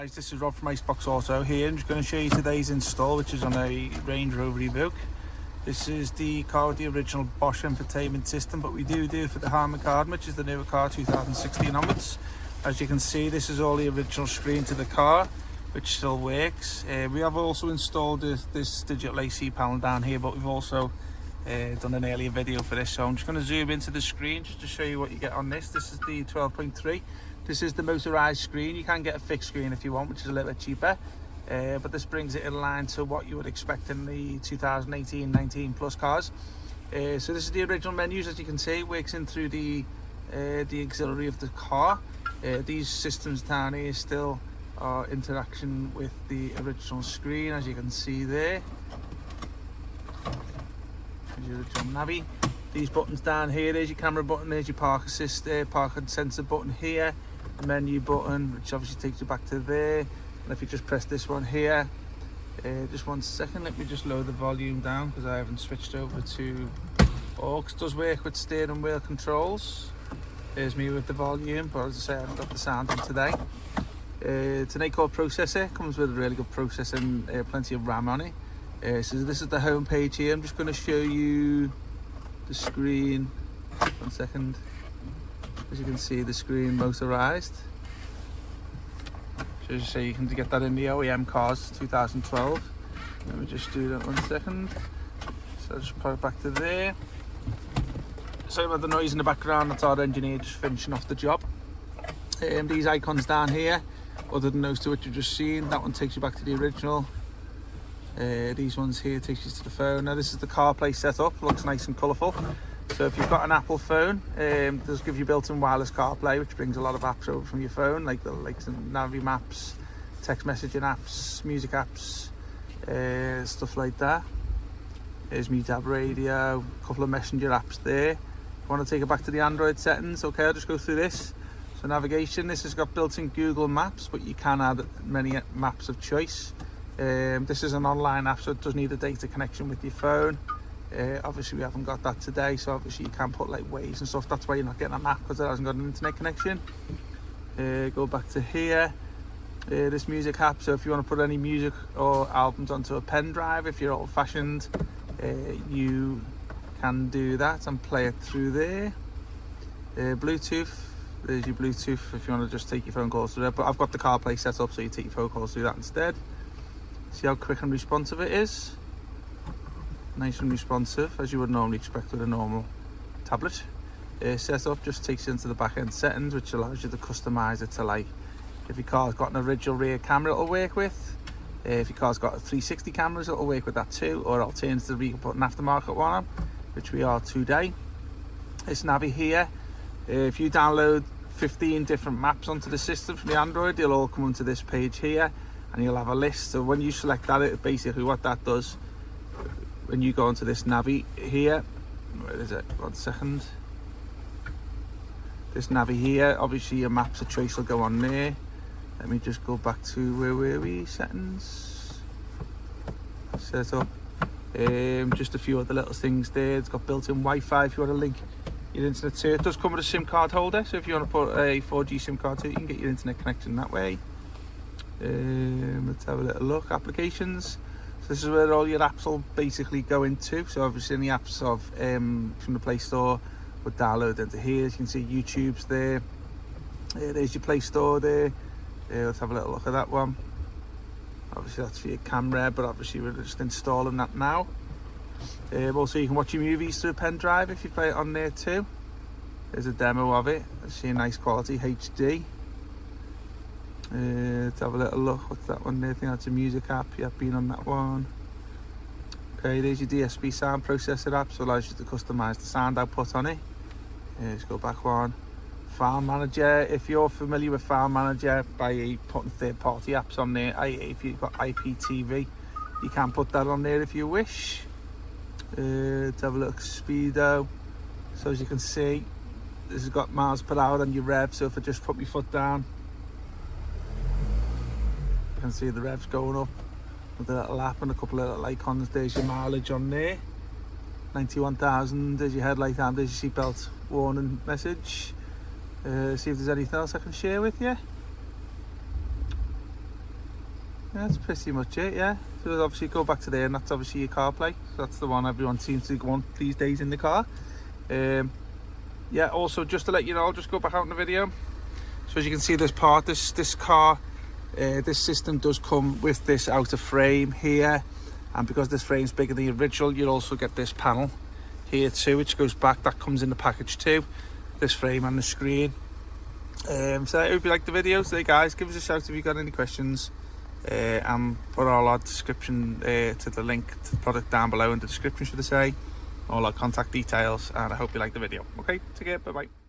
Guys, this is Rob from Iceboxauto here. I'm just going to show you today's install, which is on a Range Rover Evoque. This is the car with the original BOSCH infotainment system, but we do for the Harman Kardon, which is the newer car 2016 onwards. As you can see, this is all the original screen to the car, which still works. We have also installed this digital AC panel down here, but we've also done an earlier video for this, so I'm just going to zoom into the screen just to show you what you get on this. This is the 12.3. This is the motorized screen. You can get a fixed screen if you want, which is a little bit cheaper, but this brings it in line to what you would expect in the 2018-19 plus cars. So this is the original menus. As you can see, it works in through the auxiliary of the car. These systems down here still are interaction with the original screen, as you can see there. There's your original navi. These buttons down here, there's your camera button, there's your park assist there, park and sensor button here, menu button, which obviously takes you back to there. And if you just press this one here, just 1 second, let me just lower the volume down because I haven't switched over to aux. Does work with steering wheel controls. There's me with the volume, but as I say, I haven't got the sound in today. It's an 8-core processor, comes with a really good processor and plenty of RAM on it. So this is the home page here. I'm just going to show you the screen. 1 second. As you can see, the screen motorized. So you can get that in the OEM cars 2012. Let me just do that 1 second. So I'll just put it back to there. Sorry about the noise in the background, that's our engineer just finishing off the job. These icons down here, other than those two which you've just seen, that one takes you back to the original. These ones here takes you to the phone. Now this is the CarPlay setup, looks nice and colourful. So if you've got an Apple phone, it does give you built-in wireless CarPlay, which brings a lot of apps over from your phone, like some Navi maps, text messaging apps, music apps, stuff like that. There's me tab radio, a couple of messenger apps there. If you want to take it back to the Android settings, okay, I'll just go through this. So navigation, this has got built-in Google Maps, but you can add many maps of choice. This is an online app, so it does need a data connection with your phone. Obviously we haven't got that today, so obviously you can put like Waze and stuff. That's why you're not getting a map, because it hasn't got an internet connection. Go back to here. This music app, so if you want to put any music or albums onto a pen drive, if you're old-fashioned, you can do that and play it through there. Bluetooth, there's your Bluetooth if you want to just take your phone calls through there, but I've got the CarPlay set up so you take your phone calls through that instead. See how quick and responsive it is? Nice and responsive, as you would normally expect with a normal tablet. Setup just takes you into the back end settings, which allows you to customize it to, like, if your car's got an original rear camera, it'll work with. If your car's got 360 cameras, it'll work with that too, or alternatively you can put an aftermarket one on, which we are today. This navi here, if you download 15 different maps onto the system from the Android, they'll all come onto this page here, and you'll have a list. So when you select that, it basically what that does, when you go onto this navi here, where is it? 1 second. This navi here, obviously your maps of choice will go on there. Let me just go back to where were we? Settings, set up. Just a few other little things there. It's got built-in Wi-Fi if you want to link your internet to it. It does come with a SIM card holder, so if you want to put a 4G SIM card to it, you can get your internet connection that way. Let's have a little look. Applications. So this is where all your apps will basically go into. So obviously any apps of from the Play Store would download into here. As you can see, YouTube's there. There's your Play Store there. Let's have a little look at that one. Obviously that's for your camera, but obviously we're just installing that now. Also you can watch your movies through a pen drive if you play it on there too. There's a demo of it. Let's see, a nice quality HD. Let's have a little look. What's that one there? I think that's a music app. Yeah, I've been on that one. Okay, there's your DSP sound processor app, so it allows you to customize the sound output on it. Let's go back one. File Manager, if you're familiar with File Manager by putting third-party apps on there, if you've got IPTV, you can put that on there if you wish. Let's have a look. Speedo. So as you can see, this has got miles per hour on your rev, so if I just put my foot down, you can see the revs going up with a little app and a couple of little icons. There's your mileage on there, 91,000. There's your headlight and there's your seatbelt warning message. See if there's anything else I can share with you. that's pretty much it, yeah. So obviously go back to there, and that's obviously your CarPlay. So that's the one everyone seems to want these days in the car. Yeah, also just to let you know, I'll just go back out in the video. So as you can see, this car, this system does come with this outer frame here, and because this frame's bigger than the original, you'll also get this panel here too, which goes back. That comes in the package too, this frame and the screen. So I hope you liked the video. So guys, give us a shout if you've got any questions, and put all our description to the link to the product down below in the description, should I say, all our contact details. And I hope you liked the video. Okay, take care, bye bye.